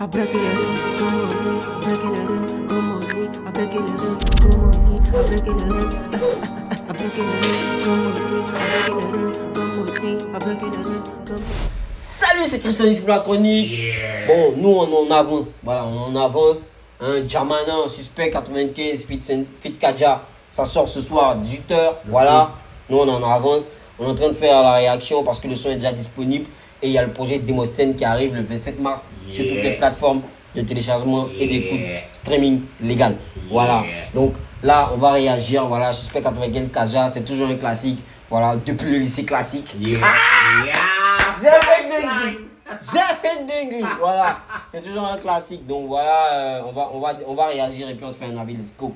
Salut, c'est Christonis pour la chronique. Bon, nous on en avance. Voilà, on en avance. Jamana, Suspect 95, Fit Kaja. Ça sort ce soir à 18h. Voilà, nous on en avance. On est en train de faire la réaction parce que le son est déjà disponible. Et il y a le projet Demosthène qui arrive le 27 mars sur toutes les plateformes de téléchargement et d'écoute streaming légal. Voilà, donc là on va réagir. Voilà, Suspect 95 Kaja, c'est toujours un classique. Voilà, depuis le lycée classique. J'ai fait une dinguerie. Voilà, c'est toujours un classique. Donc voilà, on va réagir et puis on se fait un avis. Let's go.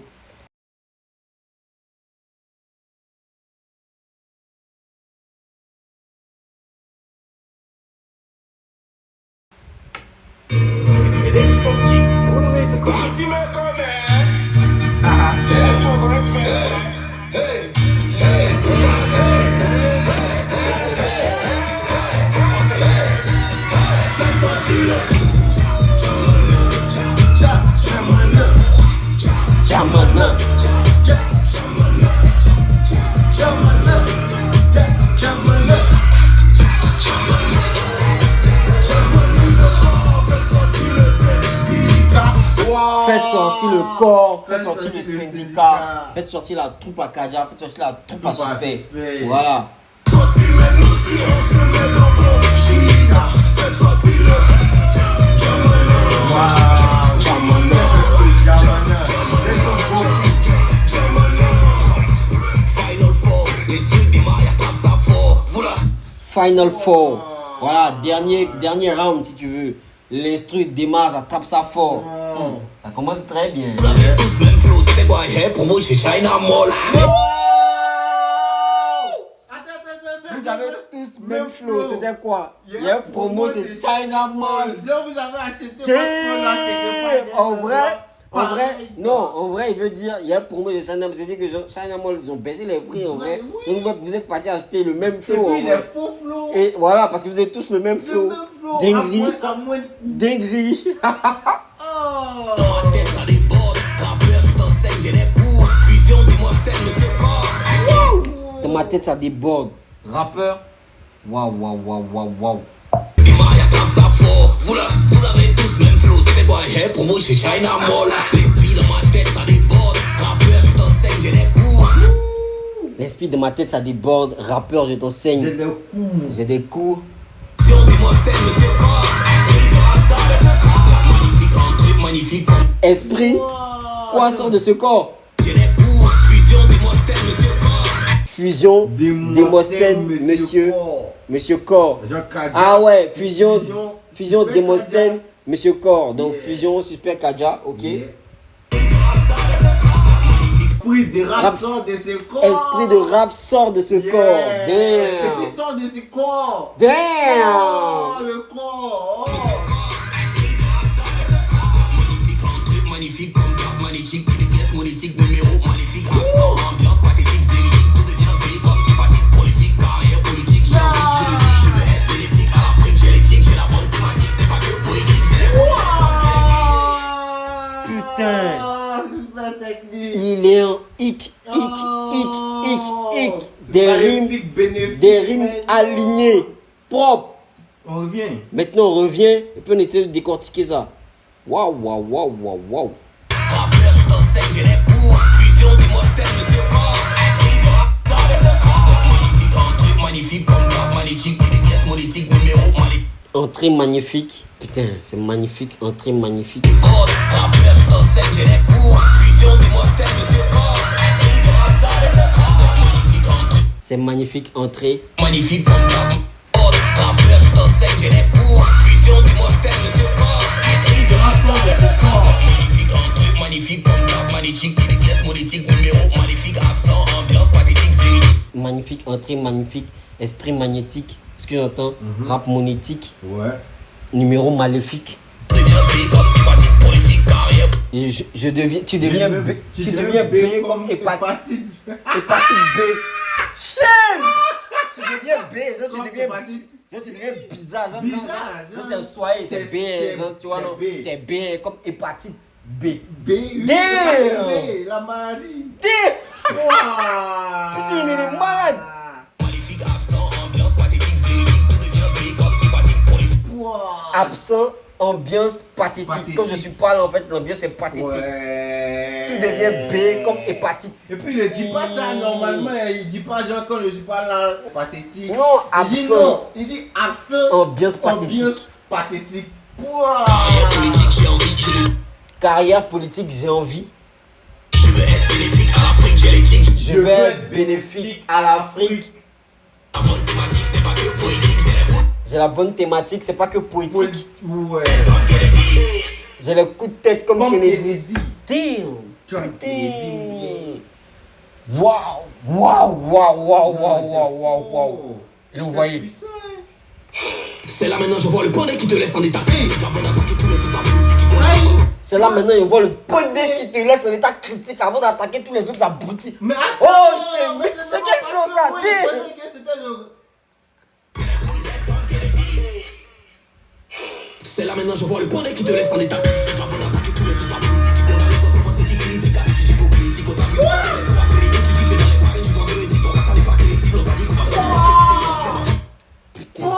Jamana. Faites sortir le corps, faites sortir le syndicat, faites sortir la troupe à Kaja, faites sortir la troupe à Suspect. Voilà. Final Four. Voilà, dernier round si tu veux. L'instru démarre, attrape ça fort. Ça commence très bien. Vous avez tous même flow, c'était quoi? Hey, promo chez China Mall. Vous avez tous même flow, c'était quoi? Il y a un promo, c'est China Mall. Genre, vous avez acheté votre flow là quelque part. En vrai, il veut dire, il y a un promo de China Mall. C'est-à-dire que China Mall, ils ont baissé les prix en vrai. Oui. Donc vous êtes partis acheter le même flow. Et puis, en les vrai. faux flows. Et voilà, parce que vous avez tous le même flow. Dinguerie. À moins de coups. Dinguerie. Oh. Dans ma tête, ça déborde. Rappeur, je t'enseigne, j'ai des cours. Fusion, dis-moi, tel monsieur corps. Dans ma tête, ça déborde. Rappeur. Waouh. Démarre, attrape ça fort. Vous avez tous même flow, c'était quoi? Hey, promo chez China Mall. L'esprit dans ma tête, ça déborde. Rappeur, je t'enseigne, j'ai des cours. L'esprit de ma tête, ça déborde. Rappeur, je t'enseigne. J'ai des coups. J'ai des coups. Fusion, dis-moi, tel monsieur corps. Esprit de rap, ça, de ce corps. Magnifique, un truc magnifique. Esprit. Quoi sort de ce corps? J'ai des cours. Fusion, dis-moi, tel monsieur corps. Fusion. Demosthène, monsieur Corps. Ah ouais, fusion Demosthène, monsieur Corps. Donc fusion Suspect Kaja, ok. Esprit de rap sort de ce corps. Esprit de rap sort de ce corps. Damn. Esprit sort de ce corps. Damn. Oh, le corps. Magnifique comme carte magnétique, des pièces monétiques, numéro maléfique, absent, ambiance pathétique, véridique, tout devient pays comme hépatite prolifique, carrière politique, j'ai envie, je le dis, je veux être bénéfique à l'Afrique, j'ai l'éthique, j'ai la bonne thématique, c'est pas que poétique, j'ai les Putain. Ah, super technique. Il est en hic. Des rimes alignées, propres. On revient. Maintenant on revient et puis on essaie de décortiquer ça. Waouh. rappeur, je t'enseigne, j'ai les cours, fusion, dis-moi, tel monsieur corps, esprit de rap, ça, de ce corps. Magnifique, un truc magnifique comme carte magnétique, des pièces monétiques, numéro maléfique. Entrée magnifique. Putain, c'est magnifique. Entrée magnifique. Rappeur, je t'enseigne, j'ai les cours, fusion, dis-moi, tel monsieur corps, esprit de rap, ça, de ce corps. Magnifique, un truc C'est magnifique. Entrée. magnifique comme carte. Rappeur, je t'enseigne, j'ai les cours, fusion, dis-moi, tel monsieur corps, esprit de rap, ça, de ce corps. Magnifique, un truc magnifique comme carte magnétique, des pièces monétiques, numéro maléfique, absent, ambiance pathétique, véridique. Magnifique. Entrée magnifique. Esprit magnétique. Ce que j'entends. Rap monétique. Ouais. Numéro maléfique. Deviens B comme hépatite prolifique, carrière. Et tu deviens B comme hépatite. Hépatite B. Shame. Tu deviens B. Ça, tu deviens B. Genre, tu deviens bizarre. Genre, Bizarre, c'est soirée, c'est B. Genre, tu vois, non? B. C'est B, comme hépatite B. B. Damn! La maladie. Damn! Wow. Putain, il est malade. Maléfique, absent, ambiance pathétique, véridique, tout devient B comme hépatique prolifique. Wow. Absent, ambiance pathétique. Pathétique. Comme je suis pas là, en fait, l'ambiance est pathétique. Ouais. Tout devient B comme hépatite. Et puis il ne dit pas ça normalement, il dit pas genre quand je suis pas là, pathétique. Non, Il dit absent. non, il dit absent. Ambiance pathétique. Ambiance pathétique. Carrière politique, j'ai envie, Carrière politique, j'ai envie. je veux être bénéfique à l'Afrique, j'ai l'éthique. Je vais être bénéfique à l'Afrique. La bonne thématique, c'est pas que poétique, c'est les coups J'ai la bonne thématique, c'est pas que poétique. Ouais. comme Kennedy. J'ai le coup de tête comme Comme Kennedy. Kennedy. Damn. Comme Kennedy. Putain. Waouh. Et vous voyez. Puissant, hein. C'est là maintenant, je vois le bonnet qui te laisse en état. C'est avant d'attaquer tous les autres abrutis qui connaissent. C'est là maintenant, on voit le bonnet qui te laisse en état critique avant d'attaquer tous les autres abrutis. Mais attends, Oh, shit, mais c'est vraiment quel parce flow, que ça, moi, dit? je pensais que c'était le... C'est là maintenant, je vois le bonnet qui te laisse en état. C'est avant d'attaquer tous les autres abrutis qui condamnent consomment ceux qui critiquent. Tu dis hypocritique, on t'a vu. Les gens accrédités, tu dis c'est dans les paris, tu vois véridique. Ton reste n'est pas crédible, on t'a dit qu'on va se faire. Putain, ton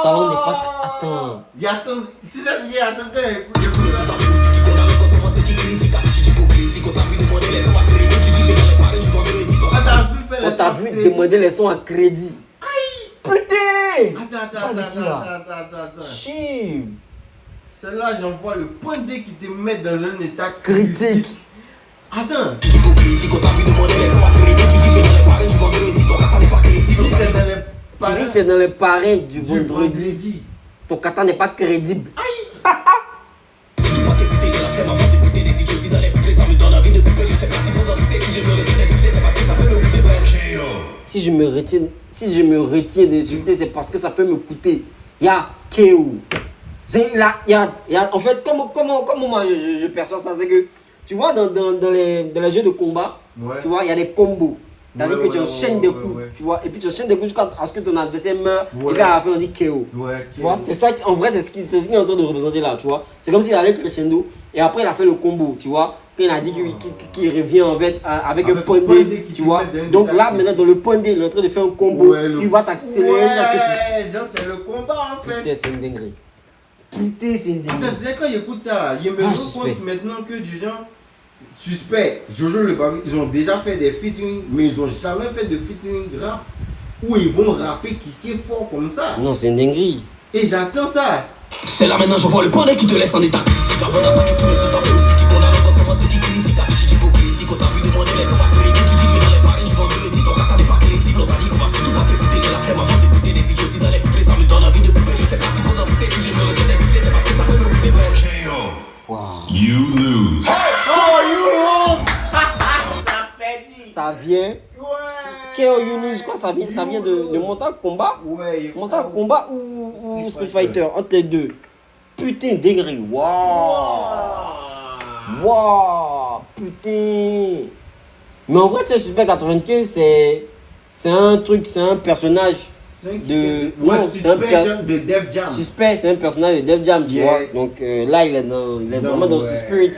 talent n'est pas. Attends. Il y a ton... Tu sais ce qu'il y a ton gars, écoute. Tous les autres abrutis qui condamnent consomment ceux qui critiquent. Tu dis hypocritique, on t'a vu demander les gens accrédités. Tu dis c'est dans les paris, tu vois véridique. On t'a vu faire On t'a vu demander les sons à crédit. Putain! Attends. Chill. Celle-là, j'envoie le point D qui te met dans un état Critique. Attends. Tu dis hypocritique, on t'a vu demander les gens accrédités. Tu dis c'est dans les paris, tu vois véridique. Ton reste n'est pas crédible. Tu es dans les Tu dis que tu es dans les parrains du du vendredi. vendredi. Ton kata n'est pas crédible. C'est tout pas t'écouter, j'ai la flemme avant d'écouter des idiots. Si dans les pupilles, ça me donne envie de couper. Je sais pas si vous en doutez. Si je me retiens d'insulter, c'est parce que ça peut me coûter. Bref, Si je me retiens d'insulter, c'est parce que ça peut me coûter. Il y a KO. En fait, comment moi je perçois ça, c'est que tu vois dans les jeux de combat, Ouais. tu vois, il y a des combos. C'est-à-dire Ouais, que tu ouais, enchaînes des ouais, coups, ouais. tu vois, et puis tu enchaînes des coups jusqu'à ce que ton adversaire meurt, Ouais. et puis à la fin on dit KO. Ouais. Tu vois, c'est ça, en vrai, c'est ce qu'il est en train de représenter là, tu vois. C'est comme s'il allait crescendo, et après il a fait le combo, tu vois. Quand il a dit qu'il revient en fait avec un point D, qui tu te vois. met dans Donc une là, tactique. maintenant, dans le point D, il est en train de faire un combo, Ouais, il va t'accélérer jusqu'à ce que tu. Ouais, genre c'est le combat en fait. Putain, c'est une dinguerie. Putain, c'est une Attends, dinguerie. tu sais quand j'écoute ça, il me Ah, rend suspect. compte maintenant que du genre suspect, Jojo le Babi, ils ont déjà fait des featuring, mais ils ont jamais fait de featuring rap où ils vont rapper kicker fort comme ça. Non, c'est une dinguerie. Et j'attends ça. c'est là maintenant, je vois le bonnet qui te laisse en état. C'est avant d'attaquer tous les autres abrutis qui condamnent consomment ceux qui critiquent. Tu dis hypocritique, on t'a vu demander les gens accrédités. Tu dis c'est dans les paris, tu vois véridique. Ton reste n'est pas crédible, on t'a dit qu'on va surtout pas t'écouter. J'ai la flemme avant d'écouter des idiots. Si dans les pupilles, ça me donne envie de couper. Je sais pas si vous en doutez. Si je me retiens d'insulter, c'est parce que ça peut me coûter. Bref, Waouh. You lose. Oh, you ça fait dit. Ça vient. Ouais. KO Yunus, je crois que ça vient de Mortal Kombat. Ouais. Mortal Kombat ou Street Fighter, entre les deux. Putain, dinguerie. Waouh. Waouh. Putain. Mais en vrai, tu sais, Suspect 95, c'est un truc, c'est un personnage de. Ouais, Non, c'est un Suspect de Def Jam. Suspect, c'est un personnage de Def Jam, tu Yeah. vois. Donc là, il est vraiment dans ce spirit.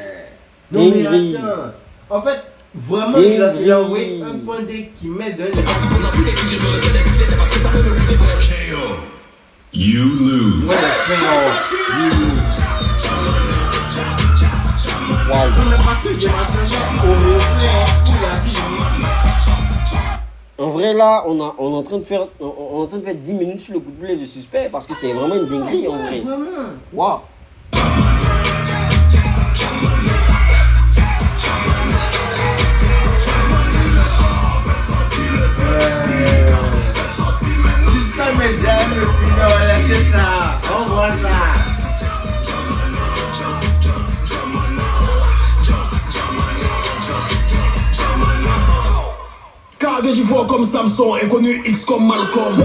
Non, mais Dinguerie. attends. En fait, vraiment, il a envoyé un point D qui met dans pas si vous en doutez. Si je me retiens d'insulter, c'est parce que ça peut me coûter. Bref, You lose. Ouais, En vrai, là, on est en train de faire 10 minutes sur le couplet de Suspect parce que c'est vraiment une dinguerie en vrai. Waouh. Ça me donne le final, voilà, c'est ça. On voit ça. KDJ fort comme Samson, inconnu X comme Malcolm.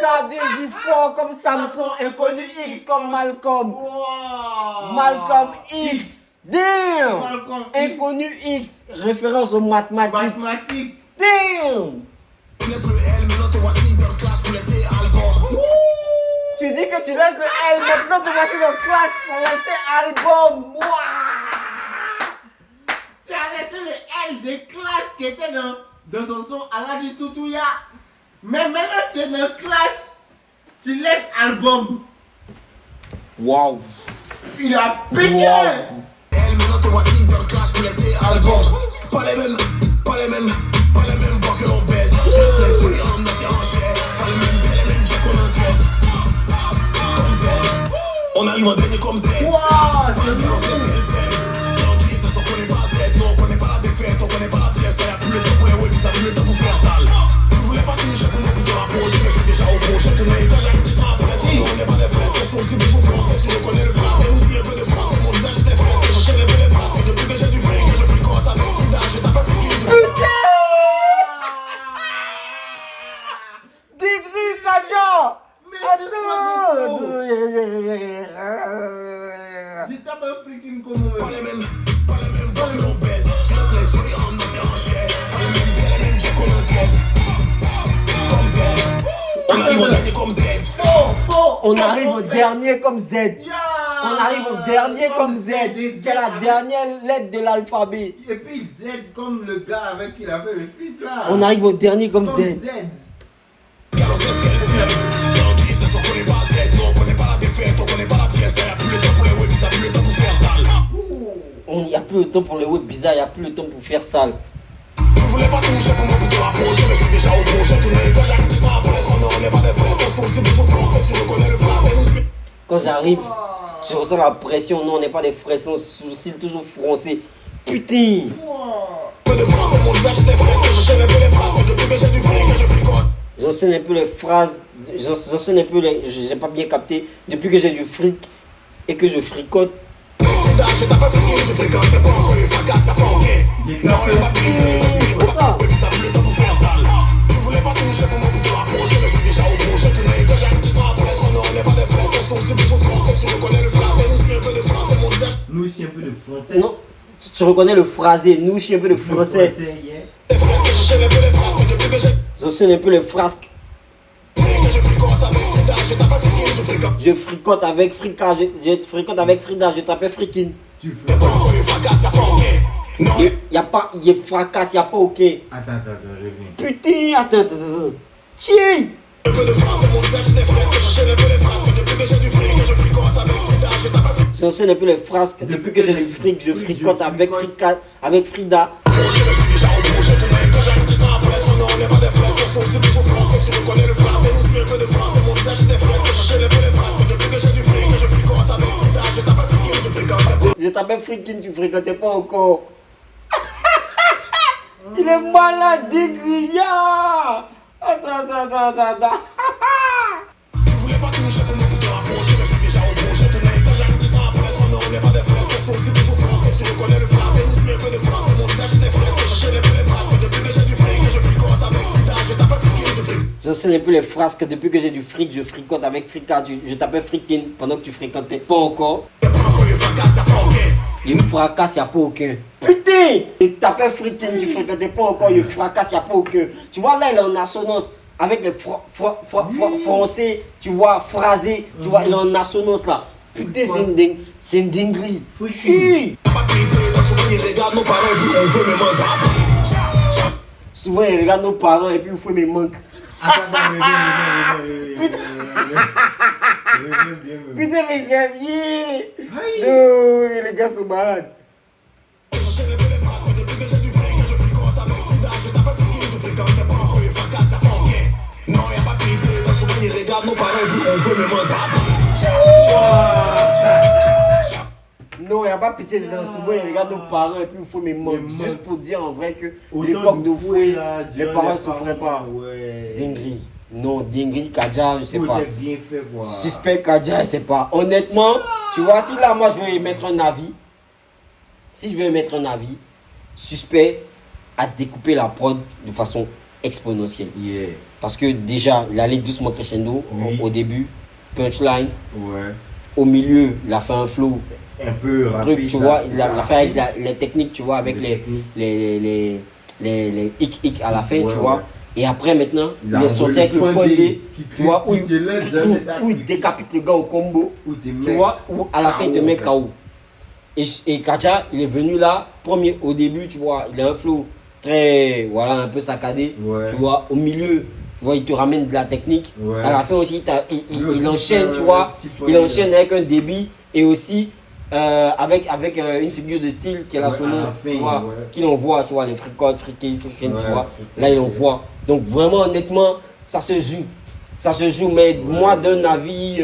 KDJ fort comme Samson, inconnu X comme Malcolm. Wow. Malcolm X. Damn. Malcolm X. Inconnu X. Référence aux mathématiques. Mathématiques. Damn. Laisse le L, maintenant te voici dans le clash pour laisser album. que tu laisses le L, maintenant tu vas sur le clash pour laisser album. Wouah. Tu as laissé le L de classe qui était dans son son Aladi Toutouya. Mais maintenant tu es dans classe, tu laisses album. Waouh. Il a pété. Wow. Elle maintenant te voici dans le clash pour laisser album. Pas les mêmes bois que l'on baise. Je laisse les sourires en ancien enchère. Pas les mêmes jets qu'on encaisse. Comme Z. On arrive en dernier comme Z. Wow, c'est C'est bon. on dit, ce soir qu'on n'est pas Z. Non, on connaît pas la défaite, on connaît pas la pièce. Y'a plus le temps pour les web, ça plus le temps pour faire sale. Tu voulais pas toucher pour moi plutôt rapprocher. Mais je suis déjà au prochain tournée. Quand j'arrive, tu seras après. Non, on n'est pas des frères. C'est aussi des jours français. Tu reconnais le français. Aussi un peu de français. Mon visage était frais. J'enchaîne un peu les phrases. Depuis que j'ai du fric, je fricote avec Frida. Je tape un fric. Degré Kaja. Mais c'est quoi Attends. Tu tapes un freaking comment Pas les mêmes bois que l'on baise. Je laisse les sourires en ancien enchère. Pas les mêmes jets qu'on encaisse. Comme Z. On arrive au dernier comme Z. On arrive au dernier comme Z. On arrive au dernier comme Z. Qui est la dernière lettre de l'alphabet. Et puis Z comme le gars avec qui il a fait le feat là. On arrive au dernier comme Z. Car on sait ce qu'elle sait. C'est en qui, ce soir qu'on n'est pas Z. Non, on connaît pas la défaite, on connaît pas la pièce. Y'a plus le temps pour les web, ça plus le temps pour faire sale. Il n'y a plus le temps pour les web bizarres, il n'y a plus le temps pour faire sale. Tu voulais pas toucher pour moi plutôt rapprocher. Mais je suis déjà au prochain tournée. Quand j'arrive, tu seras après. Non, on n'est pas des frères. C'est aussi des jours français. Tu reconnais le français. Quand j'arrive, je ressens la pression. Non, on n'est pas des frères sans sourcils, toujours français. Putain. Peu de français, mon visage était frais. J'enchaîne un peu les phrases. Depuis que j'ai du fric, je fricote. J'enseigne un peu les phrases. J'enseigne un peu les. J'ai pas bien capté. Depuis que j'ai du fric et que je fricote. Je tape un fric, je fricote. T'es pas encore eu fracasse, t'as pas ok. Non, y'a pas de prise. C'est ça. Baby, ça plus le temps pour faire sale. Tu voulais pas toucher pour moi plutôt rapprocher. Mais je suis déjà au prochain tournée. Quand j'arrive, tu seras après. Non, on n'est pas des frères. C'est aussi des jours français. Tu reconnais le français. Nous aussi un peu de français. Mon visage. Nous aussi un peu de français. Non, tu reconnais le phrasé. Nous, je suis un peu de français. Yeah. Des français, j'enchaîne un peu les phrases. Depuis que j'ai. J'enseigne un peu les frasques. Je fricote avec Frida. Je tape un fric, je fricote. Je fricote avec Frika. Je fricote avec Frida. Je tapais Frikine. Tu T'es fais. pas encore eu fracasse, t'as pas ok. Non, Y a pas. Y a fracasse, y a pas ok. Attends, reviens. Putain, attends. Tiens. un peu de français. Mon visage était frais. J'enchaîne un peu les phrases. Depuis que j'ai du fric, je fricote avec Frida. Je tape un fric. J'enseigne un peu les frasques. Depuis que j'ai du fric, je fricote avec Frida. Je suis déjà au prochain tournée. Quand j'arrive, tu seras après. Non, on n'est pas des frères. C'est aussi des jours français. Tu reconnais le français. Nous aussi un peu de français. Mon visage était frais. J'enchaîne un peu les phrases. Depuis que j'ai du fric, je fricote avec Frida. Je tape un fric, je fricote. Je t'appelle Frikine, tu fréquentais pas encore. Il est malade, dégria. Attends. Tu voulais pas toucher pour moi pour te rapprocher. Mais je suis déjà au prochain tournée. Quand j'arrive, tu seras après. Non, on n'est pas des frères. C'est aussi des jours français. Tu reconnais le français. Nous aussi un peu de français. Mon visage était frais. J'enchaîne un peu les phrases. Depuis que j'ai du fric, je fricote avec Frida. Je tape un fric, je fricote. J'enseigne un peu les frasques. Depuis que j'ai du fric, je fricote avec Frika. Je t'appelle Frikine pendant que tu fréquentais pas encore. T'es pas encore eu fracasse, t'as pas ok. Il me fracasse, y a pas aucun. Putain! Je t'appelle Frikine, tu fréquentais pas encore. Il fracasse, y a pas aucun. Tu vois là, il est en assonance. Avec les français, tu vois, phrasé. Tu vois, il est en assonance là. Putain, c'est une dinguerie. Chi! Pas de prise, dans souvent ils regardent nos parents et puis on veut me manque. Souvent, il regarde nos parents et puis il faut mes manques. Attends, reviens. Putain, mais j'aime bien. Non, les gars sont malades. J'enchaîne un peu les phrases. Depuis que j'ai du fric, je fricote avec Frida. Je tape un fric, je fricote. T'es pas encore eu fracasse, t'as pas ok. Non, y'a pas de prise, dans souvent ils regardent nos parents et puis on veut me manque. Non, il n'y a pas pitié dedans. Souvent, il regarde nos parents et puis il faut mes manques. Les Juste pour dire en vrai que Autant l'époque de Fouet, là, les Dieu, parents ne les souffraient parents, pas. Ouais. Dinguerie. Non, dinguerie, Kadja, je sais Tout pas. est bien fait, quoi. Suspect Kadja, je sais pas. Honnêtement, tu vois, si là, moi, je vais émettre un avis. Si je vais émettre un avis, Suspect a découpé la prod de façon exponentielle. Yeah. Parce que déjà, il allait doucement crescendo Oui. au début, punchline. Ouais. Au milieu, il a fait un flow. Un peu rapide. Truc, tu vois, il a fait avec rapide. les techniques, tu vois, avec Les techniques. les hic à la fin, Ouais, tu vois. ouais. Et après, maintenant, il est sorti avec le point D, tu vois, où il décapite le gars au combo, tu vois, où à la fin, il te met KO. Et Kaja, il est venu là, premier au début, tu vois, il a un flow très, voilà, un peu saccadé, tu vois, au milieu, tu vois, il te ramène de la technique. À la fin aussi, il enchaîne, tu vois, il enchaîne avec un débit et aussi avec une figure de style qui est la sonneuse, tu vois, qu'il envoie, tu vois, les fricotes, tu vois, là il envoie. Donc vraiment, honnêtement, ça se joue, mais moi d'un avis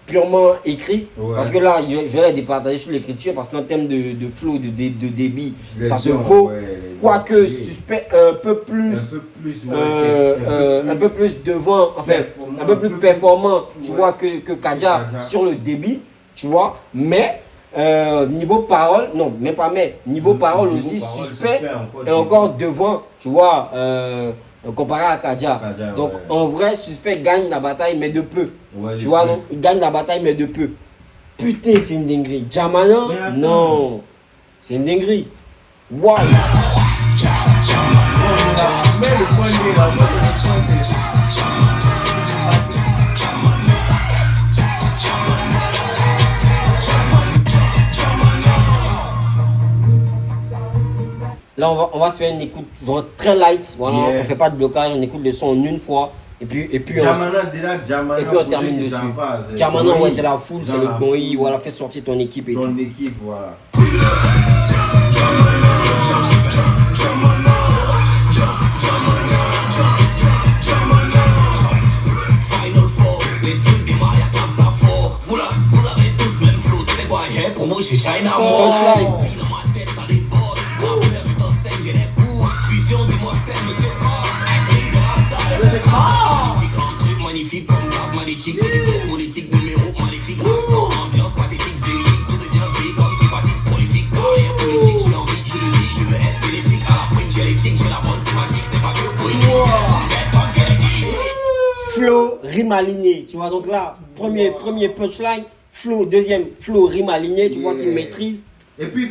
purement écrit, parce que là, je vais les départager sur l'écriture, parce qu'en termes de flow, de débit, ça se vaut, quoique suspect un peu plus devant, enfin, un peu plus performant, tu vois, que Kaja sur le débit, tu vois, mais niveau parole, non, même pas mais, niveau parole aussi, suspect est encore devant, tu vois, comparé à Kaja. Donc en vrai, suspect gagne la bataille, mais de peu. Tu vois, non? Il gagne la bataille, mais de peu. Putain, c'est une dinguerie. Jamana, non. C'est une dinguerie. Waouh. Là, on va se faire une écoute vraiment très light. Voilà, on fait pas de blocage, on écoute le son en une fois. Et puis on termine dessus. Jamana, ouais, c'est la foule, c'est le boy. Voilà, fais sortir ton équipe et ton équipe, voilà. Pour moi, j'ai shine à mort. Magnifique comme garde magnétique, politique numéro maléfique, absent, ambiance pathétique, véridique, tout devient pays comme hépatite prolifique, carrière politique, j'ai envie, je le dis, je veux être bénéfique, à la fois dialectique, j'ai la bonne thématique, c'est pas que politique, c'est comme qu'elle dit. Flow, rime aligné, tu vois, donc là, premier punchline, flow, deuxième flow, rime aligné, tu vois qu'il maîtrise. Et puis,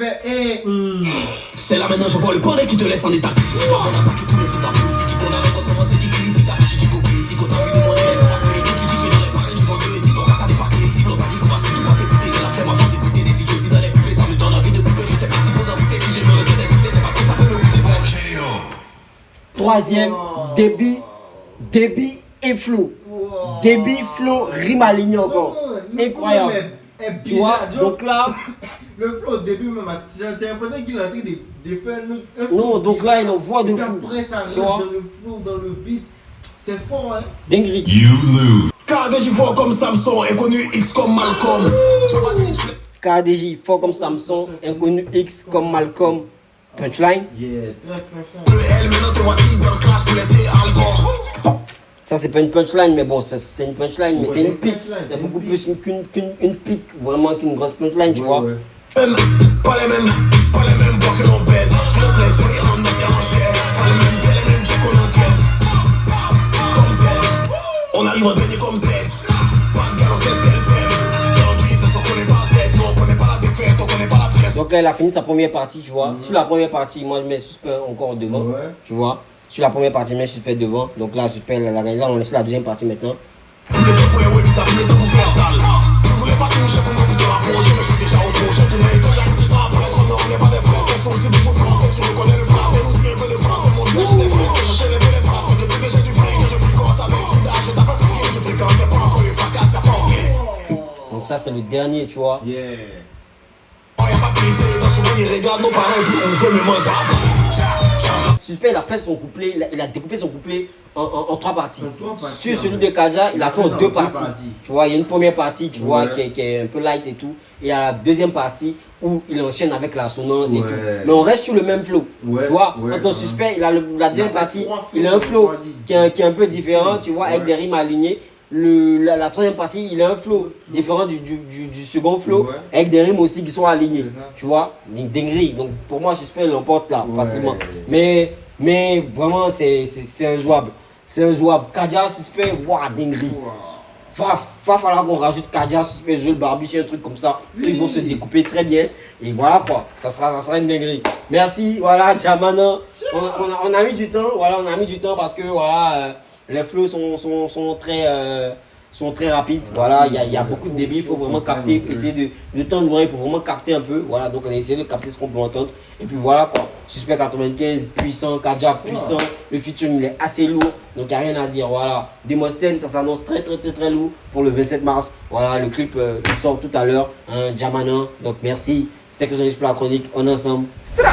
c'est là maintenant, je vois le bonnet qui te laisse en état. Avant d'attaquer tous les états politiques qui condamnent constamment cette critique. T'as fait du typo critique, on t'a vu demander les marques les tu dis, je vais dans les paris, tu vends le dit, ton gars t'as des parcs les on t'a dit qu'on va surtout pas t'écouter. J'ai la flemme à force d'écouter des idiots aussi dans les coupés. Ça me donne envie de couper, je sais pas si vous en foutez. Si j'ai me retiens des soufflets, c'est parce que ça peut me coûter. Troisième, débit et flow. Débit, flow, rime aligné encore. Incroyable. Tu vois, donc là. Le flow au début, même, j'ai l'impression qu'il est en train de faire un flow. Non, donc là, il envoie de fou. Après, ça rentre dans le flow, dans le beat. C'est fort, hein. Dinguerie. You lose. KDJ fort comme Samson, inconnu X comme Malcolm. KDJ fort comme Samson, inconnu X comme Malcolm. Punchline. Yeah, très punchline. Le L, maintenant te voici dans le clash, te laisser album. Ça, c'est pas une punchline, mais bon, c'est une punchline, mais c'est une pique. C'est beaucoup plus qu'une pique, vraiment qu'une grosse punchline, tu vois. Pas les mêmes bois que l'on baise. Tu laisses les sourires en affaire en chair. Pas les mêmes jets qu'on encaisse. Comme Z, on arrive à baigner comme Z. Pas de gars, on sait ce qu'elle fait. C'est en crise, on connaît pas Z. Non, on connaît pas la défaite, on connaît pas la pièce. Donc là, il a fini sa première partie, tu vois. Sur la première partie, moi, je mets suspect encore devant, tu vois. Sur la première partie, je mets suspect devant. Donc là, suspect, là, on est sur la deuxième partie maintenant. Tous les deux pour les webs, ça voulait tout vous faire sale. Tu voulais pas toucher pour moi, plutôt rapprocher. Mais je suis déjà au projet, tu m'as quand j'arrive tout ça après. On n'est pas des frères, c'est aussi toujours français. Tu reconnais le français, nous aussi un peu de français. Mon dieu, j'ai des français, je cherche les peu de français. Depuis que j'ai du fric, je fréquente avec Frida. Je tape un fric, je fréquente pas encore les fracas, y'a pas ok. Donc ça, c'est le dernier, tu vois. Yeah. Oh, y'a pas de privé, dans ce monde, ils regardent nos parents, puis on veut me mandats. Suspect, il a fait son couplet, il a découpé son couplet en trois parties. Sur celui de Kaja, il a fait en deux parties. Tu vois, il y a une première partie, tu vois, qui est un peu light et tout. Et il y a la deuxième partie où il enchaîne avec la sonance et tout. Mais on reste sur le même flow. Tu vois, quand on suspect, il a la deuxième partie, il a un flow qui est un peu différent, tu vois, avec des rimes alignées. La troisième partie, il a un flow différent du second flow, avec des rimes aussi qui sont alignées. Tu vois, une dinguerie. Donc pour moi, suspect l'emporte là, facilement. Mais vraiment, c'est injouable. C'est injouable. Kaja, suspect, waouh, dinguerie. va falloir qu'on rajoute Kaja, Suspect, Jojo le Barbiche, un truc comme ça. Ils vont se découper très bien. Et voilà quoi, ça sera une dinguerie. Merci, voilà, Jamana. On a mis du temps, voilà, on a mis du temps parce que voilà, les flows sont très rapides. Voilà, il y a beaucoup de débit, il faut vraiment capter, essayer de tendre l'oreille pour vraiment capter un peu. Voilà, donc on a essayé de capter ce qu'on peut entendre. Et puis voilà quoi, Suspect 95, puissant, Kaja puissant, le featuring il est assez lourd, donc il n'y a rien à dire. Voilà, Demosthène, ça s'annonce très lourd pour le 27 mars. Voilà, le clip il sort tout à l'heure, Jamana. Donc merci, c'était que pour la chronique, on est ensemble. Stra